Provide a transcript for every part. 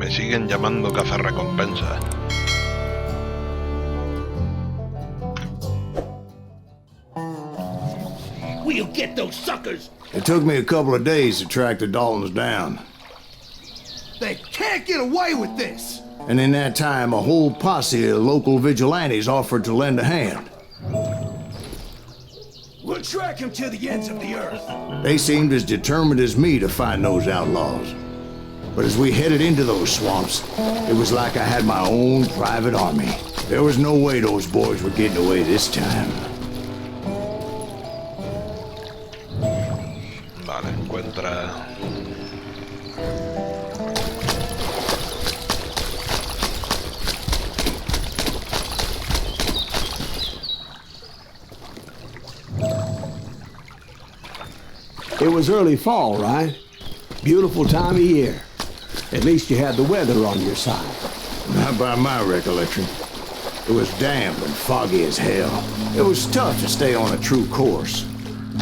Me siguen llamando cazarrecompensas. We'll get those suckers. It took me a couple of days to track the Daltons down. They can't get away with this. And in that time, a whole posse of local vigilantes offered to lend a hand. We'll track him to the ends of the earth. They seemed as determined as me to find those outlaws. But as we headed into those swamps, it was like I had my own private army. There was no way those boys were getting away this time. Vale, encuentra... It was early fall, right? Beautiful time of year. At least you had the weather on your side. Not by my recollection. It was damp and foggy as hell. It was tough to stay on a true course.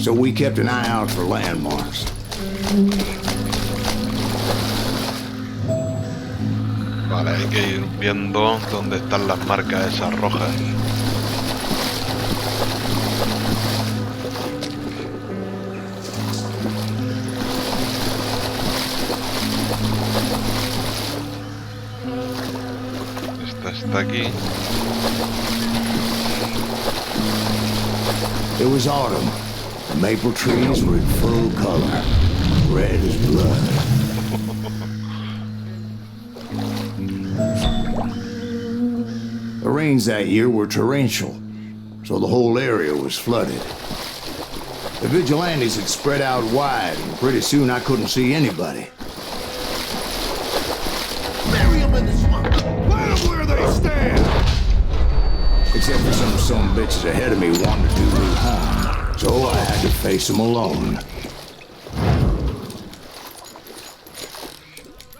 So we kept an eye out for landmarks. Vale, hay que ir viendo dónde están las marcas esas rojas. Está aquí. It was autumn. The maple trees were in full color, red as blood. The rains that year were torrential, so the whole area was flooded. The vigilantes had spread out wide, and pretty soon I couldn't see anybody. Bury them in the swamp. Let them where they stand. Except for some bitches ahead of me wanted to do me harm, so I had to face them alone.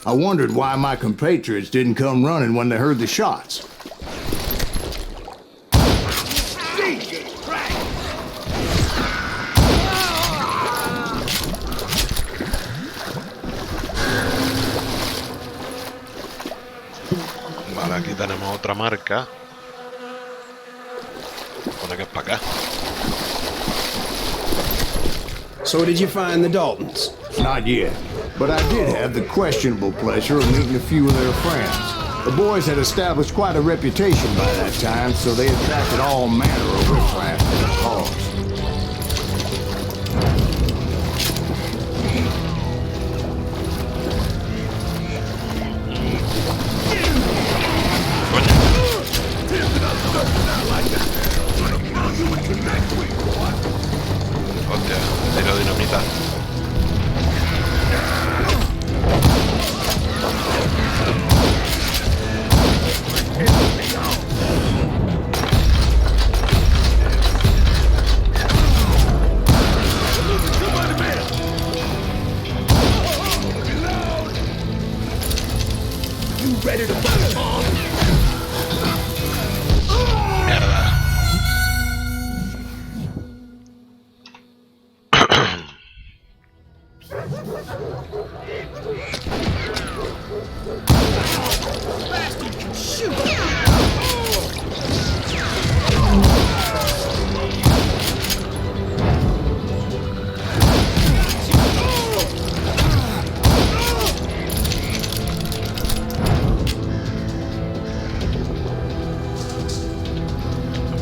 I wondered why my compatriots didn't come running when they heard the shots. Jesus Christ! Vale, aquí tenemos otra marca. Pone que es para acá. So did you find the Daltons? Not yet, but I did have the questionable pleasure of meeting a few of their friends. The boys had established quite a reputation by that time, so they attracted all manner of riffraff to their cause. Hostia, tiro dinamita. Ready to fight on? Mierda. Bastard can shoot.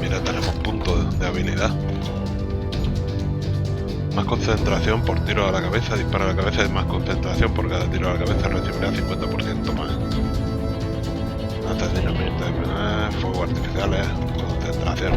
Mira, tenemos puntos de habilidad. Más concentración por tiro a la cabeza, disparo a la cabeza y más concentración por cada tiro a la cabeza recibirá 50% más. Lanzas dinamita, fuego artificiales, concentración.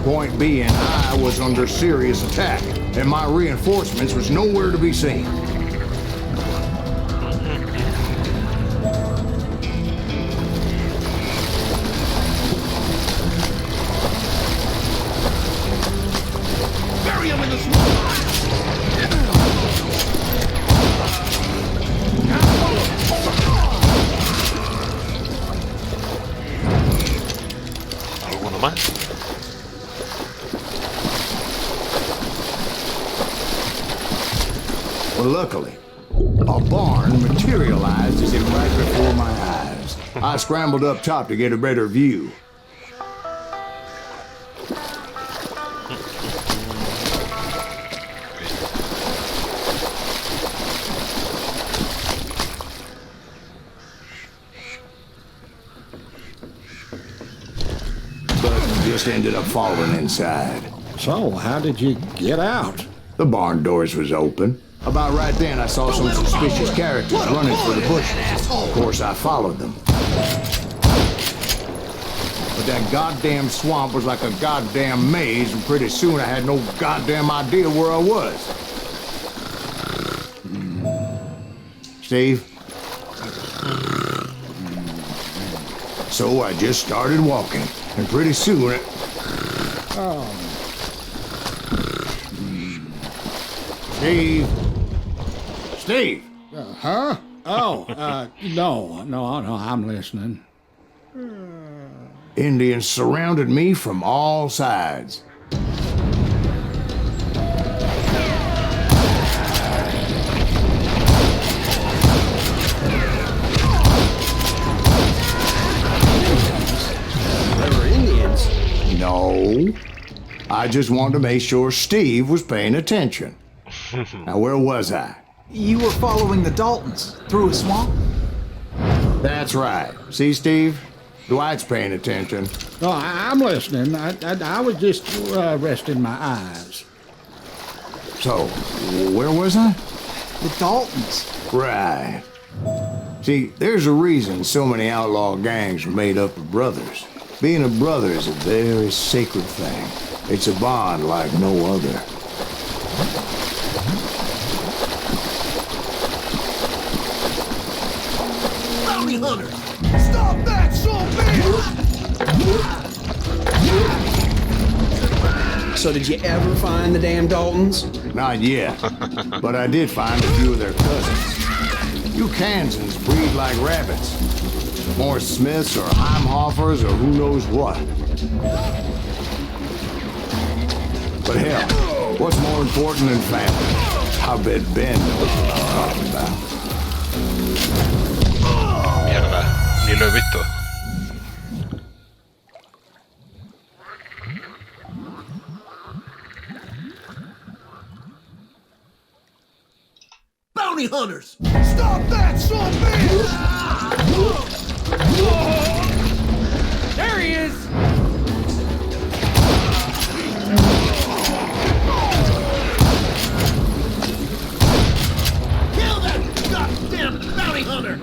Point being, I was under serious attack, and my reinforcements was nowhere to be seen. Bury him in the swamp! ¿Alguno más? Well, luckily, a barn materialized as it right before my eyes. I scrambled up top to get a better view. But just ended up falling inside. So, how did you get out? The barn doors was open. About right then, I saw some suspicious characters running for the bushes. Of course, I followed them. But that goddamn swamp was like a goddamn maze, and pretty soon I had no goddamn idea where I was. Steve? So I just started walking, and pretty soon it... Steve? Steve! Huh? Oh, no, I'm listening. Indians surrounded me from all sides. There were Indians. No. I just wanted to make sure Steve was paying attention. Now, where was I? You were following the Daltons through a swamp? That's right. See, Steve? Dwight's paying attention. No, I'm listening. I was just resting my eyes. So, where was I? The Daltons. Right. See, there's a reason so many outlaw gangs are made up of brothers. Being a brother is a very sacred thing. It's a bond like no other. Bounty hunter! Stop that, son bitch! So did you ever find the damn Daltons? Not yet, but I did find a few of their cousins. You Kansans breed like rabbits. More Smiths or Heimhoffers or who knows what. But hell, what's more important than family? I bet Ben knows what I'm talking about. Mierda, ni lo he visto. Bounty hunters! Stop that, son bitch! There he is! Kill that goddamn bounty hunter!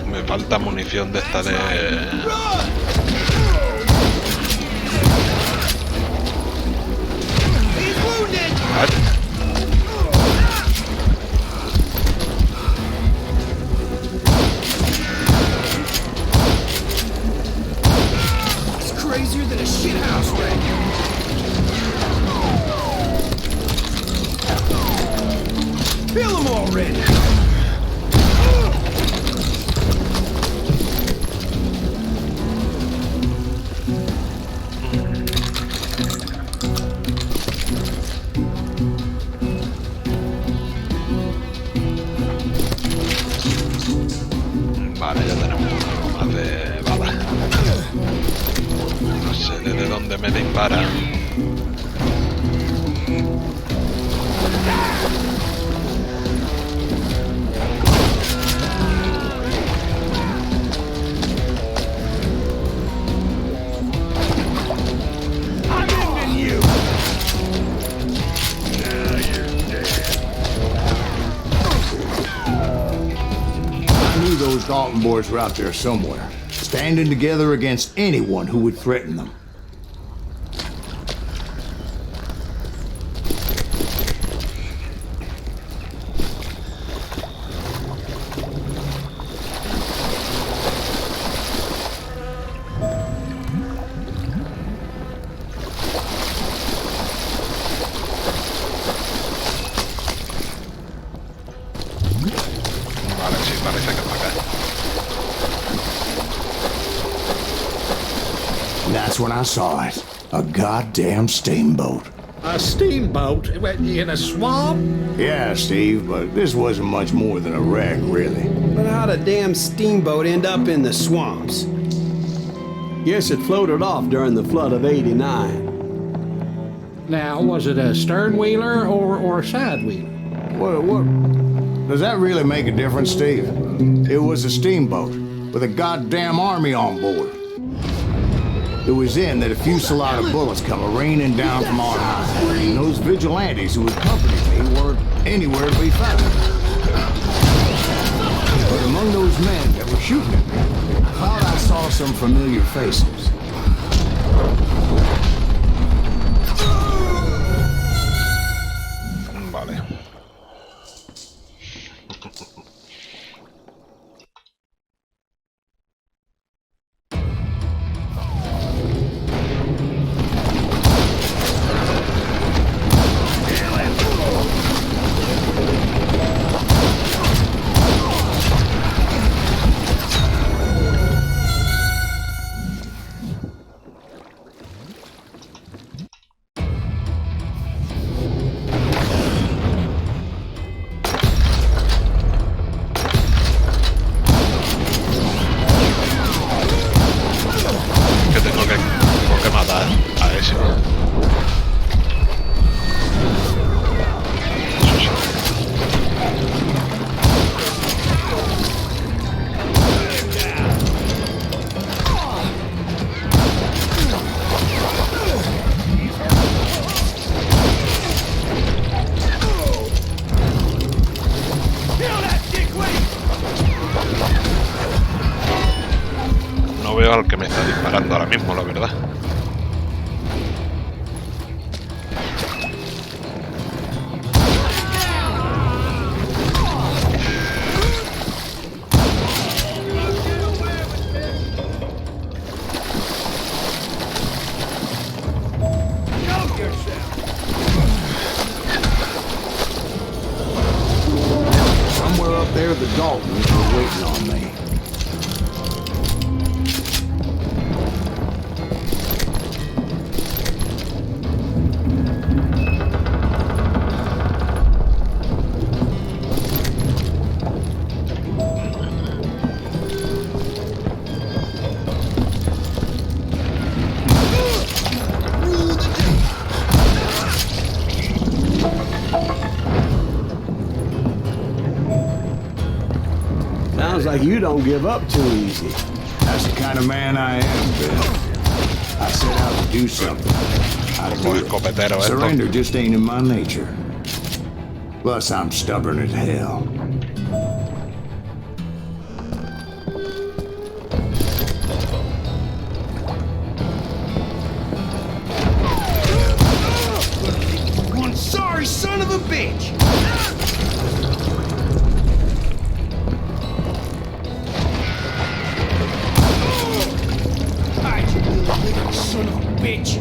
Me falta munición de esta de... It's crazier than a shithouse wreck. Kill him already. Vale, ya tenemos uno más de balas. No sé desde dónde me disparan. I'm ending you. I knew those Dalton boys were out there somewhere, standing together against anyone who would threaten them. Vale, sí, parece que para acá. And that's when I saw it. A goddamn steamboat. A steamboat in a swamp? Yeah, Steve, but this wasn't much more than a wreck, really. But how'd a damn steamboat end up in the swamps? Guess it floated off during the flood of '89. Now, was it a stern wheeler or a side wheeler? What? Does that really make a difference, Steve? It was a steamboat with a goddamn army on board. It was then that a fusillade of bullets come raining down from on high, and those vigilantes who accompanied me weren't anywhere to be found. But among those men that were shooting at me, I thought I saw some familiar faces. Vale. Que tengo que matar a ese. No veo al que me está disparando ahora mismo, la verdad. Somewhere up there, the Daltons were waiting on me. like you don't give up too easy. That's the kind of man I am, Bill. I set out to do something. I Como do it. escopetero esto. Surrender just ain't in my nature. Plus, I'm stubborn as hell. One sorry son of a bitch! Hide, you little son of a bitch!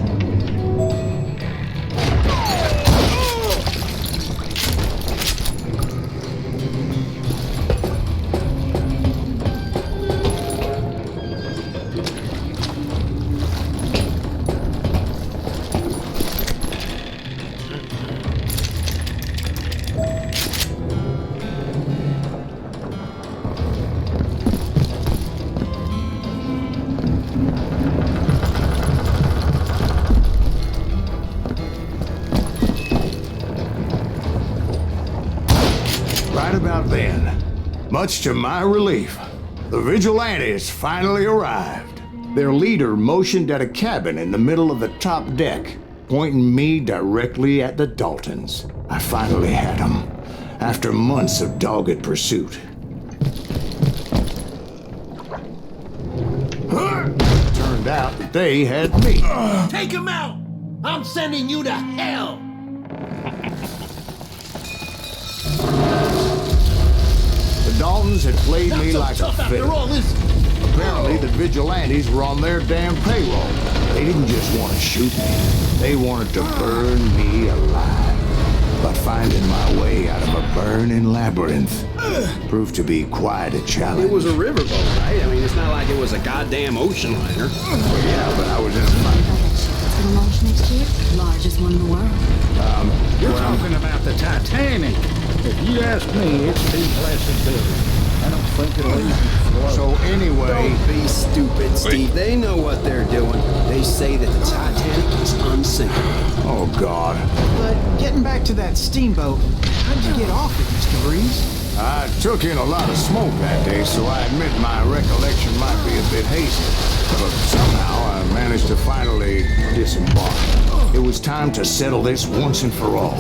Right about then, much to my relief, the vigilantes finally arrived. Their leader motioned at a cabin in the middle of the top deck, pointing me directly at the Daltons. I finally had them, after months of dogged pursuit. Turned out that they had me. Take him out! I'm sending you to hell! The Daltons had played me Not so like a tough after fiddle. all this. Apparently, the vigilantes were on their damn payroll. They didn't just want to shoot me. They wanted to burn me alive. But finding my way out of a burning labyrinth proved to be quite a challenge. It was a riverboat, right? I mean, it's not like it was a goddamn ocean liner. Yeah, but I was in a fight. For the launch next year, largest one in the world. You're talking about the Titanic. If you ask me, it's too blessed big. I don't think it'll even float. So anyway, Don't be stupid, Steve. They know what they're doing. They say that the Titanic is unsinkable. oh God. But getting back to that steamboat, how'd you get off it, Mr. Breeze? I took in a lot of smoke that day, so I admit my recollection might be a bit hazy. But somehow I managed to finally disembark. It was time to settle this once and for all.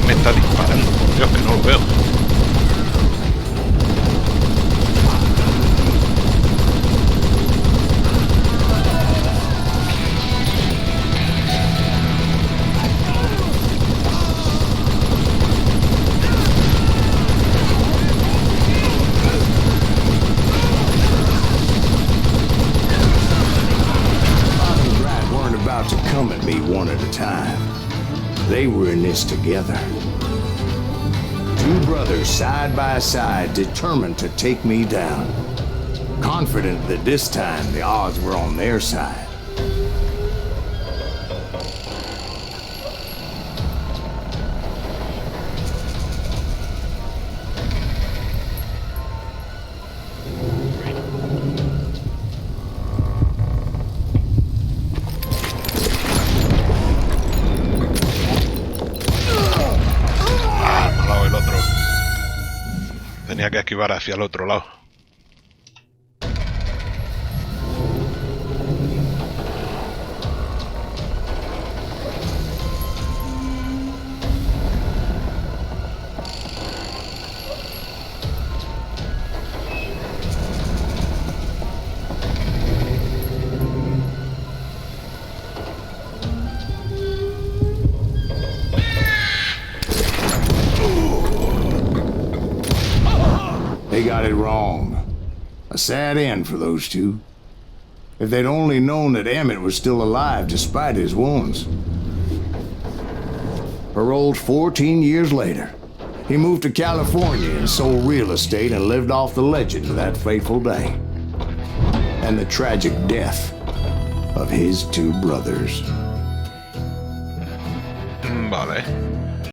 Me está disparando, por Dios, que no lo veo. Bob and Brad weren't about to come at me one at a time. They were in this together. Two brothers side by side, determined to take me down. Confident that this time the odds were on their side. Ah, me ha dado el otro. Tenía que esquivar hacia el otro lado. They got it wrong. A sad end for those two. If they'd only known that Emmett was still alive despite his wounds. Paroled 14 years later, he moved to California and sold real estate and lived off the legend of that fateful day. And the tragic death of his two brothers. Vale.